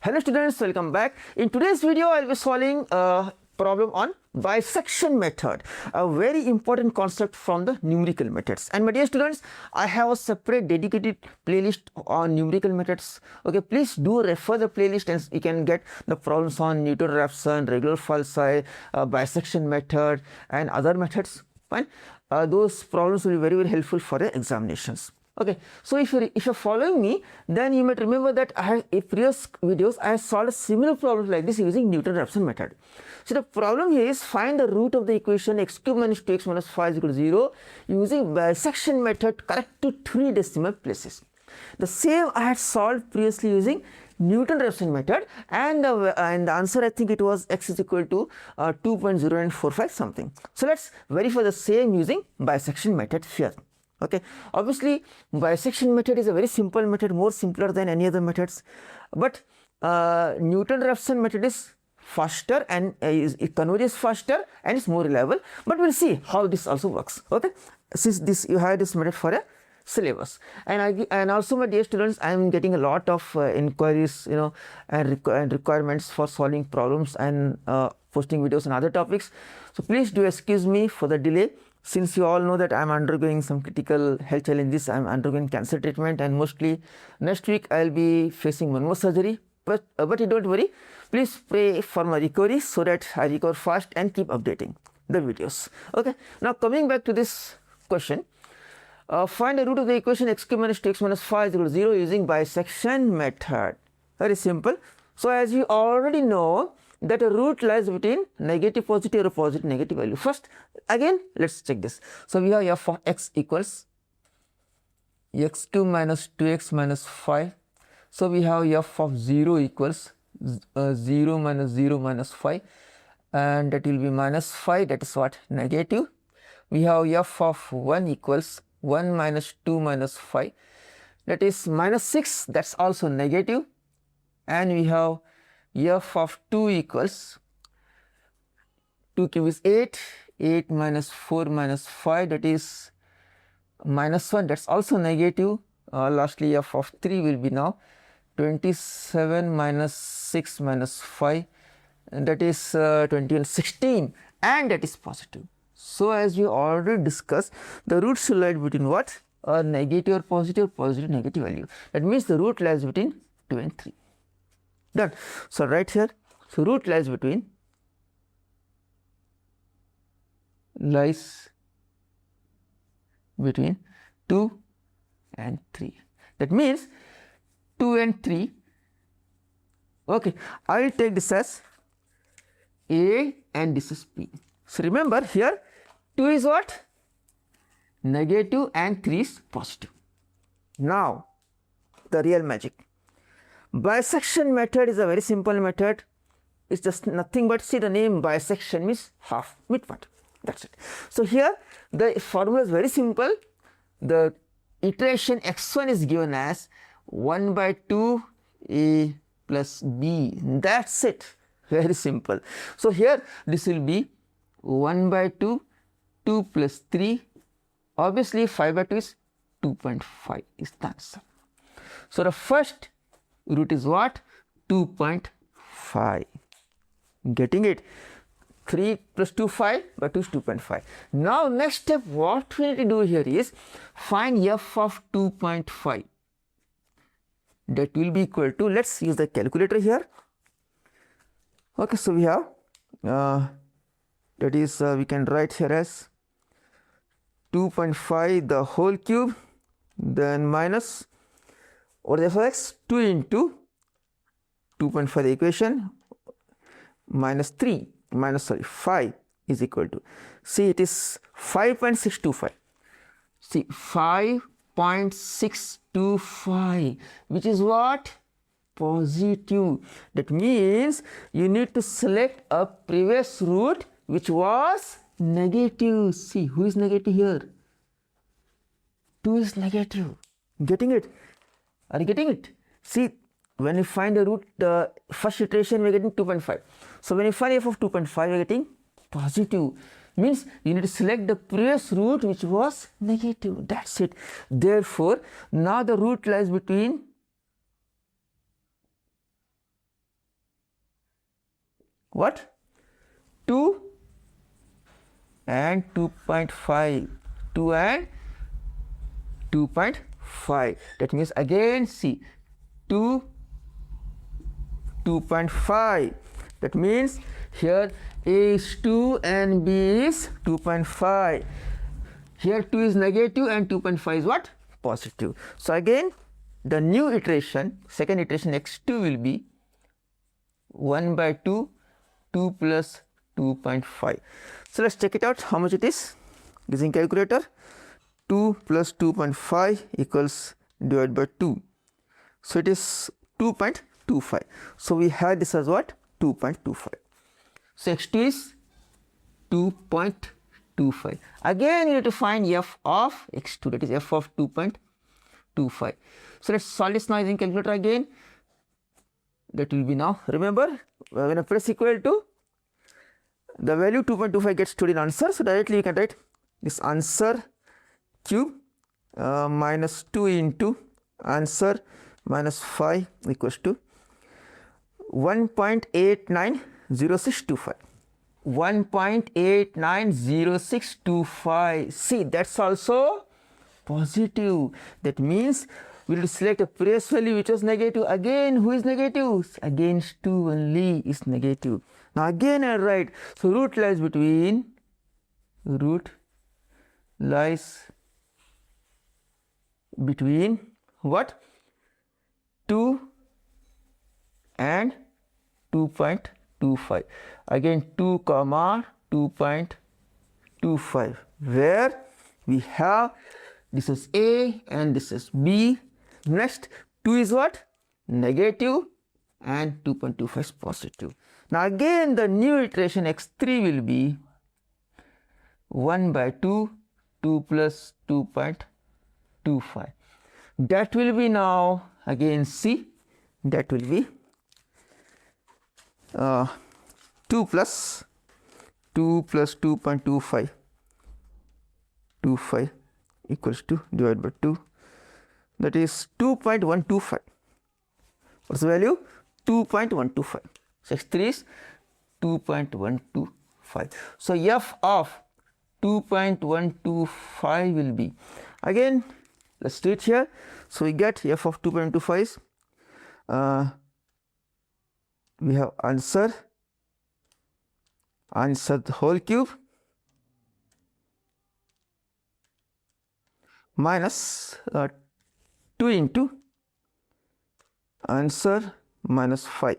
Hello students, welcome back. In today's video, I will be solving a problem on bisection method, a very important concept from the numerical methods. And my dear students, I have a separate dedicated playlist on numerical methods. Okay, please do refer the playlist and you can get the problems on Newton-Raphson, regular falsi, bisection method and other methods. Fine. Those problems will be very helpful for the examinations. Okay, so if you're following me, then you might remember that in previous videos I have solved a similar problem like this using Newton-Raphson method. So the problem here is find the root of the equation x cube minus 2x minus 5 is equal to 0 using bisection method correct to 3 decimal places. The same I had solved previously using Newton-Raphson method, and the answer I think it was x is equal to 2.0945 something. So let's verify the same using bisection method here. Okay, obviously bisection method is a very simple method, more simpler than any other methods, but Newton-Raphson method is faster and it converges faster and it's more reliable, but we'll see how this also works. Okay, since this you have this method for a syllabus, and also my dear students, I am getting a lot of inquiries, you know, and requirements for solving problems and posting videos on other topics. So please do excuse me for the delay. Since you all know that I am undergoing some critical health challenges, I am undergoing cancer treatment, and mostly next week I will be facing one more surgery. But you don't worry, please pray for my recovery so that I recover fast and keep updating the videos. Okay, now coming back to this question, find the root of the equation x cube minus 2x minus 5 is equal to 0 using bisection method. Very simple. So as you already know that a root lies between negative positive or positive negative value. First, again, let's check this. So we have f of x equals x cube minus 2x minus 5. So we have f of 0 equals 0 minus 0 minus 5, and that will be minus 5, that is what, negative. We have f of 1 equals 1 minus 2 minus 5, that is minus 6, that is also negative. And we have f of 2 equals 2 cube is 8, 8 minus 4 minus 5, that is minus 1, that is also negative. Lastly, f of 3 will be now 27 minus 6 minus 5, and that is 21, 16, and that is positive. So as we already discussed, the root should lie between what? A negative or positive, positive, negative value. That means the root lies between 2 and 3. Done. So right here, so root lies between 2 and 3. That means 2 and 3. Okay, I will take this as A and this is B. So remember here 2 is what? Negative and 3 is positive. Now the real magic. Bisection method is a very simple method. It's just nothing but, see, the name bisection means half, midpoint, that's it. So here the formula is very simple. The iteration x1 is given as 1 by 2 a plus b, that's it, very simple. So here this will be 1 by 2, 2 plus 3, obviously 5 by 2 is 2.5 is the answer. So the first root is what? 2.5. Getting it? 3 plus 2, 5, but 2 is 2.5. Now next step, what we need to do here is find f of 2.5. That will be equal to, let's use the calculator here. Okay, so we have that is we can write here as 2.5 the whole cube, then minus, or therefore x 2 into 2.5 the equation minus 3 minus 5 is equal to, see, it is 5.625. See, 5.625, which is what? Positive. That means you need to select a previous root which was negative. See, who is negative here? 2 is negative. Getting it? Are you getting it? See, when you find the root, the first iteration we are getting 2.5. So when you find f of 2.5, we are getting positive. Means you need to select the previous root which was negative. That's it. Therefore, now the root lies between what? 2 and 2.5, 2 and 2.5. That means again see 2, 2.5. That means here A is 2 and B is 2.5. Here 2 is negative and 2.5 is what? Positive. So again the new iteration, second iteration x2 will be 1 by 2, 2 plus 2.5. So let's check it out how much it is using calculator. 2 plus 2.5 equals divided by 2. So it is 2.25. So we had this as what? 2.25. So x2 is 2.25. Again you have to find f of x2, that is f of 2.25. So let's solve this now using calculator again. That will be now, remember when I press equal to, the value 2.25 gets stored in answer. So directly you can write this answer cube minus 2 into answer minus 5 equals to 1.890625. 1.890625. See, that's also positive. That means we will select a previous value which was negative. Again, who is negative? Against 2 only is negative. Now again I write, so root lies between what? 2 and 2.25. Again 2 comma 2.25, where we have this is A and this is B. Next 2 is what? Negative and 2.25 is positive. Now again the new iteration x3 will be 1 by 2, 2 plus 2.25. That will be now again C, that will be 2 plus 2.25 equals to divided by 2, that is 2.125. What's the value? 2.125. So x3 is 2.125. So f of 2.125 will be, again let's do it here. So we get f of 2.125 is we have answer the whole cube minus 2 into answer minus 5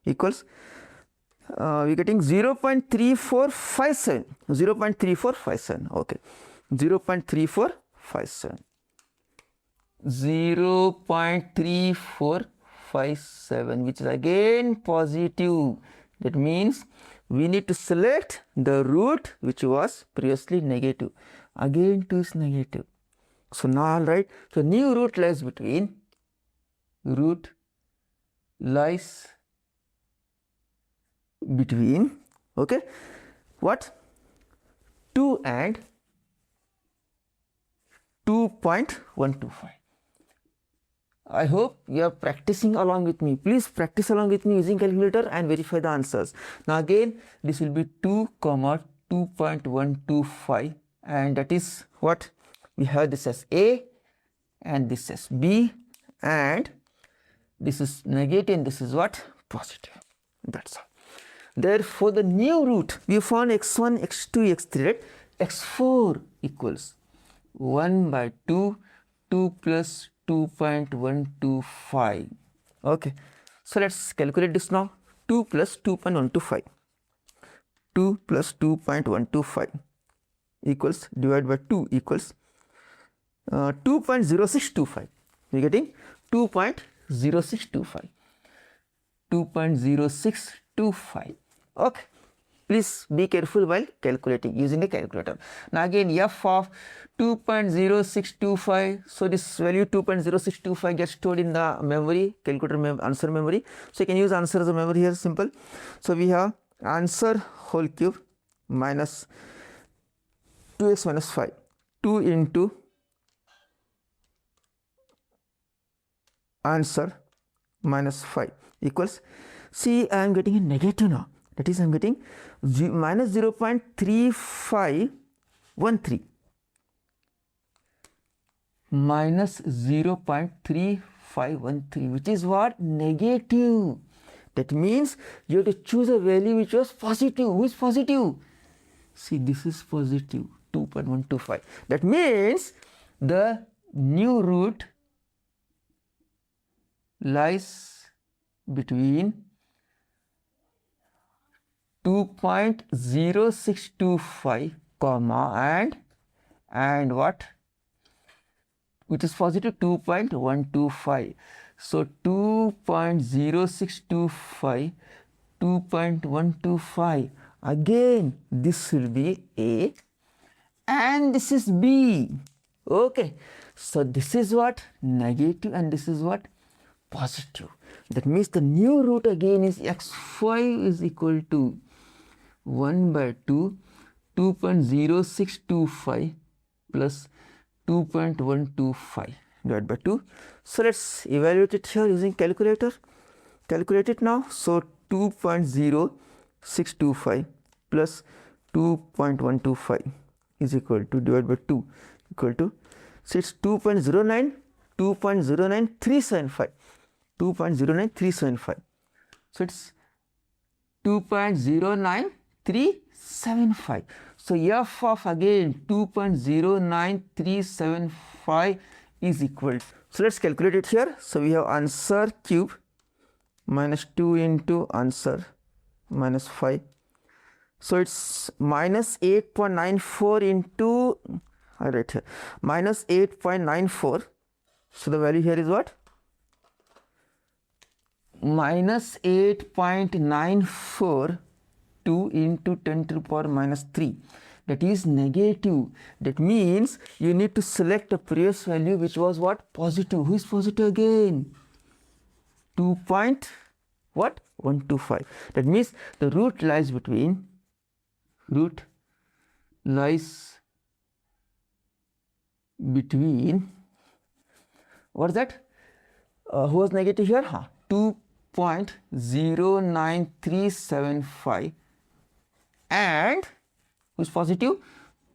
equals we getting 0.3457. 0.3457. Okay, 0.3457. 0.3457, which is again positive. That means we need to select the root which was previously negative. Again 2 is negative. So now I'll write, so new root lies between okay, what? 2 and 2.125. I hope you are practicing along with me. Please practice along with me using calculator and verify the answers. Now again this will be 2 comma 2.125, and that is what we have this as A and this as B, and this is negative and this is what? Positive. That's all. Therefore the new root we found x1, x2, x3, right? x4 equals 1 by 2, 2 plus 2.125. Okay, so let's calculate this now. 2 plus 2.125, 2 plus 2.125 equals divided by 2 equals 2.0625. we are getting 2.0625. 2.0625. Okay, please be careful while calculating using a calculator. Now again f of 2.0625, so this value 2.0625 gets stored in the memory, calculator answer memory. So you can use answer as a memory here, simple. So we have answer whole cube minus 2x minus 5, 2 into answer minus 5 equals, see I am getting a negative now. that is I am getting minus 0.3513 minus 0.3513, which is what? Negative. That means you have to choose a value which was positive. Who is positive? See, this is positive, 2.125. That means the new root lies between 2.0625 comma and what, which is positive, 2.125. So 2.0625, 2.125. Again, this will be A and this is B. Okay, so this is what? Negative, and this is what? Positive. That means the new root again is x5 is equal to 1 by 2, 2.0625 plus 2.125 divided by 2. So let's evaluate it here using calculator. Calculate it now. So 2.0625 plus 2.125 is equal to, divided by 2, equal to, so it's 2.09375. 2.09375. So it's 2.09375. So f of again 2.09375 is equal to, so let's calculate it here. So we have answer cube minus 2 into answer minus 5. So it's minus 8.94 into, I write here, minus 8.94. So the value here is what? Minus 8.942 into 10 to the power minus 3. That is negative. That means you need to select a previous value which was what? Positive. Who is positive again? 2.125. That means the root lies between, what is that? Who was negative here? 2.09375 and who is positive?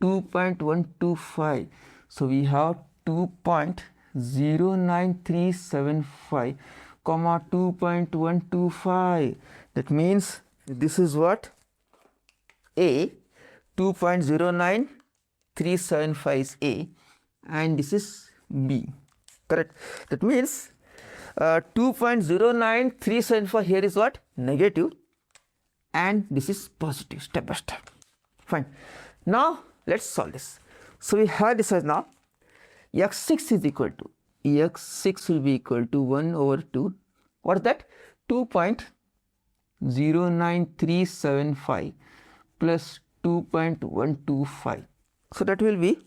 2.125. So we have 2.09375 comma 2.125. That means this is what? A. 2.09375 is A and this is B. Correct. That means 2.09375 here is what? Negative, and this is positive, step by step. Fine. Now let's solve this. So we have this as now x6 is equal to, x6 will be equal to 1 over 2. What is that? 2.09375 plus 2.125. So that will be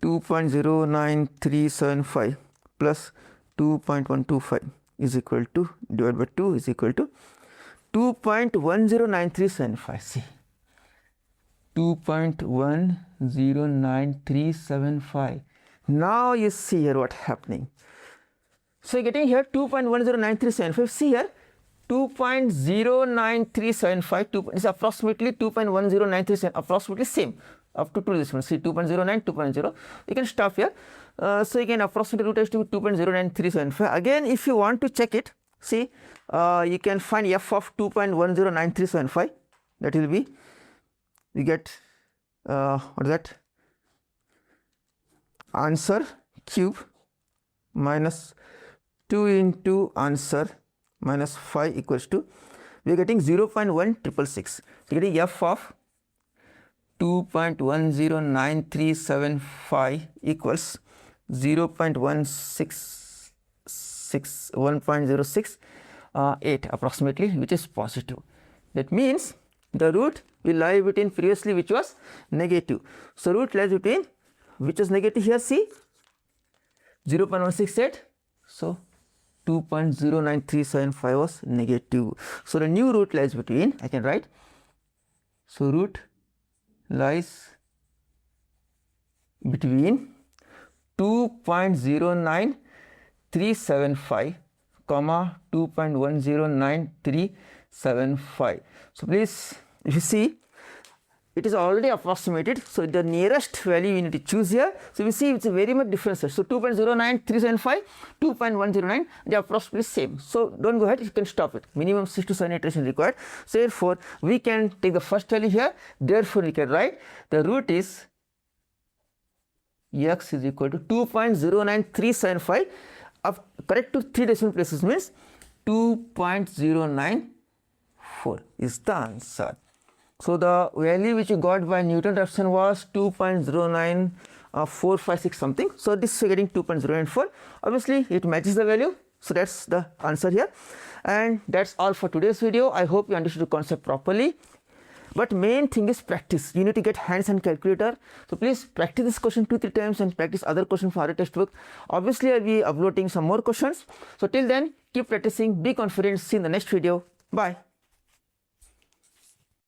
2.09375 plus 2.125 is equal to, divided by 2 is equal to 2.109375. See, 2.109375. Now you see here what happening. So you're getting here 2.109375. See here 2.09375 is approximately 2.1093, approximately same up to 2 decimals. See 2.09, 2.0. You can stop here. So you can approximate root as to 2.09375. Again, if you want to check it, see you can find f of 2.109375. That will be, we get what is that? Answer cube minus 2 into answer minus 5 equals to, we are getting 0.1666. We are getting f of 2.109375 equals 1.068 approximately, which is positive. That means the root will lie between previously which was negative. So root lies between which is negative here, see 0.168. So 2.09375 was negative. So the new root lies between, I can write, so root lies between 2.09375 comma 2.1093 2.09375. So please, if you see, it is already approximated. So the nearest value you need to choose here. So we see it's a very much difference. So 2.09375, 2.109, they are approximately same. So don't go ahead, you can stop it. Minimum 6 to 7 iterations required. So therefore, we can take the first value here. Therefore, we can write the root is x is equal to 2.09375. Up correct to 3 decimal places means 2.094 is the answer. So the value which you got by Newton Raphson was 2.09456 something. So this is getting 2.094. Obviously, it matches the value. So that's the answer here. And that's all for today's video. I hope you understood the concept properly. But main thing is practice. You need to get hands-on calculator. So please practice this question 2-3 times and practice other questions for other textbook. Obviously, I'll be uploading some more questions. So till then, keep practicing. Be confident. See you in the next video. Bye.